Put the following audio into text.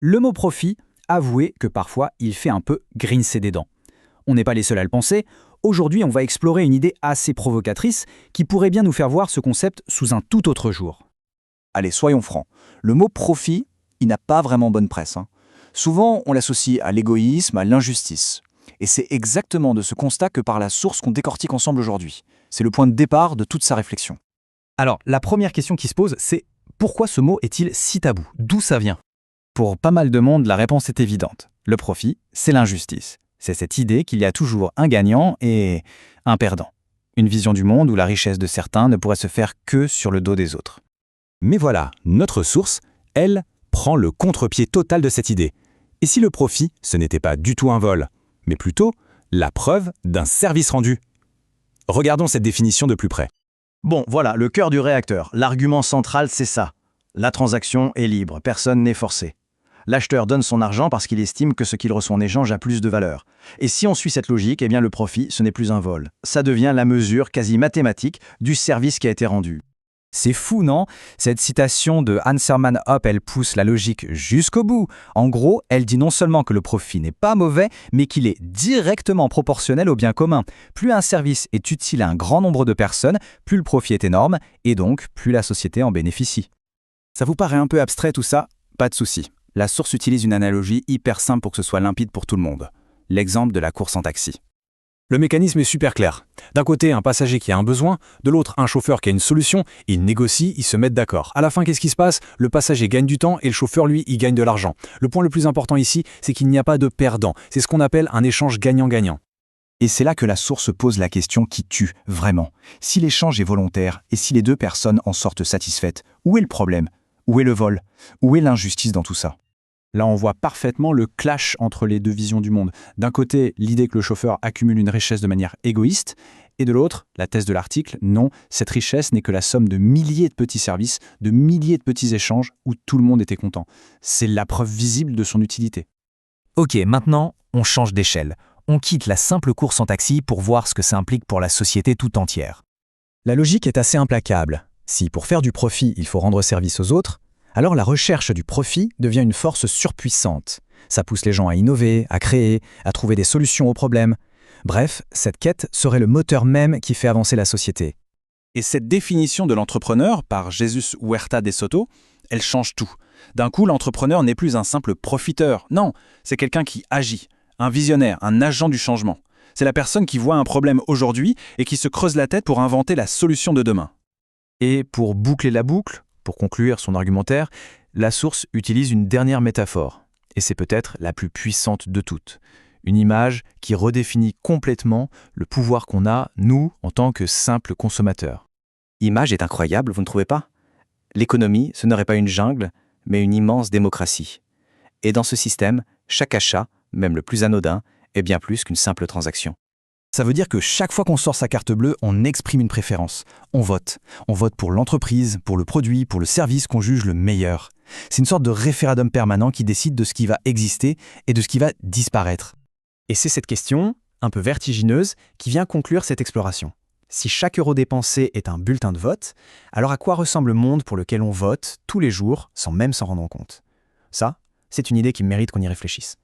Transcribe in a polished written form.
Le mot profit, avouez que parfois il fait un peu grincer des dents. On n'est pas les seuls à le penser. Aujourd'hui, on va explorer une idée assez provocatrice qui pourrait bien nous faire voir ce concept sous un tout autre jour. Allez, soyons francs. Le mot profit, il n'a pas vraiment bonne presse. Souvent, on l'associe à l'égoïsme, à l'injustice. Et c'est exactement de ce constat que part la source qu'on décortique ensemble aujourd'hui. C'est le point de départ de toute sa réflexion. Alors, la première question qui se pose, c'est pourquoi ce mot est-il si tabou? D'où ça vient? Pour pas mal de monde, la réponse est évidente. Le profit, c'est l'injustice. C'est cette idée qu'il y a toujours un gagnant et un perdant. Une vision du monde où la richesse de certains ne pourrait se faire que sur le dos des autres. Mais voilà, notre source, elle, prend le contre-pied total de cette idée. Et si le profit, ce n'était pas du tout un vol, mais plutôt la preuve d'un service rendu? Regardons cette définition de plus près. Bon, voilà, le cœur du réacteur. L'argument central, c'est ça. La transaction est libre, personne n'est forcé. L'acheteur donne son argent parce qu'il estime que ce qu'il reçoit en échange a plus de valeur. Et si on suit cette logique, eh bien le profit, ce n'est plus un vol. Ça devient la mesure quasi mathématique du service qui a été rendu. C'est fou, non? Cette citation de Hans Hermann Hoppe, elle pousse la logique jusqu'au bout. En gros, elle dit non seulement que le profit n'est pas mauvais, mais qu'il est directement proportionnel au bien commun. Plus un service est utile à un grand nombre de personnes, plus le profit est énorme, et donc plus la société en bénéficie. Ça vous paraît un peu abstrait tout ça? Pas de souci. La source utilise une analogie hyper simple pour que ce soit limpide pour tout le monde. L'exemple de la course en taxi. Le mécanisme est super clair. D'un côté, un passager qui a un besoin, de l'autre, un chauffeur qui a une solution, ils négocient, ils se mettent d'accord. À la fin, qu'est-ce qui se passe? Le passager gagne du temps et le chauffeur, lui, il gagne de l'argent. Le point le plus important ici, c'est qu'il n'y a pas de perdant. C'est ce qu'on appelle un échange gagnant-gagnant. Et c'est là que la source pose la question qui tue, vraiment. Si l'échange est volontaire et si les deux personnes en sortent satisfaites, où est le problème? Où est le vol? Où est l'injustice dans tout ça? Là, on voit parfaitement le clash entre les deux visions du monde. D'un côté, l'idée que le chauffeur accumule une richesse de manière égoïste, et de l'autre, la thèse de l'article, non, cette richesse n'est que la somme de milliers de petits services, de milliers de petits échanges où tout le monde était content. C'est la preuve visible de son utilité. Ok, maintenant, on change d'échelle. On quitte la simple course en taxi pour voir ce que ça implique pour la société tout entière. La logique est assez implacable. Si pour faire du profit, il faut rendre service aux autres, alors la recherche du profit devient une force surpuissante. Ça pousse les gens à innover, à créer, à trouver des solutions aux problèmes. Bref, cette quête serait le moteur même qui fait avancer la société. Et cette définition de l'entrepreneur par Jesus Huerta de Soto, elle change tout. D'un coup, l'entrepreneur n'est plus un simple profiteur. Non, c'est quelqu'un qui agit, un visionnaire, un agent du changement. C'est la personne qui voit un problème aujourd'hui et qui se creuse la tête pour inventer la solution de demain. Et pour boucler la boucle, pour conclure son argumentaire, la source utilise une dernière métaphore, et c'est peut-être la plus puissante de toutes. Une image qui redéfinit complètement le pouvoir qu'on a, nous, en tant que simples consommateurs. L'image est incroyable, vous ne trouvez pas? L'économie, ce n'aurait pas une jungle, mais une immense démocratie. Et dans ce système, chaque achat, même le plus anodin, est bien plus qu'une simple transaction. Ça veut dire que chaque fois qu'on sort sa carte bleue, on exprime une préférence. On vote. On vote pour l'entreprise, pour le produit, pour le service qu'on juge le meilleur. C'est une sorte de référendum permanent qui décide de ce qui va exister et de ce qui va disparaître. Et c'est cette question, un peu vertigineuse, qui vient conclure cette exploration. Si chaque euro dépensé est un bulletin de vote, alors à quoi ressemble le monde pour lequel on vote tous les jours sans même s'en rendre compte? Ça, c'est une idée qui mérite qu'on y réfléchisse.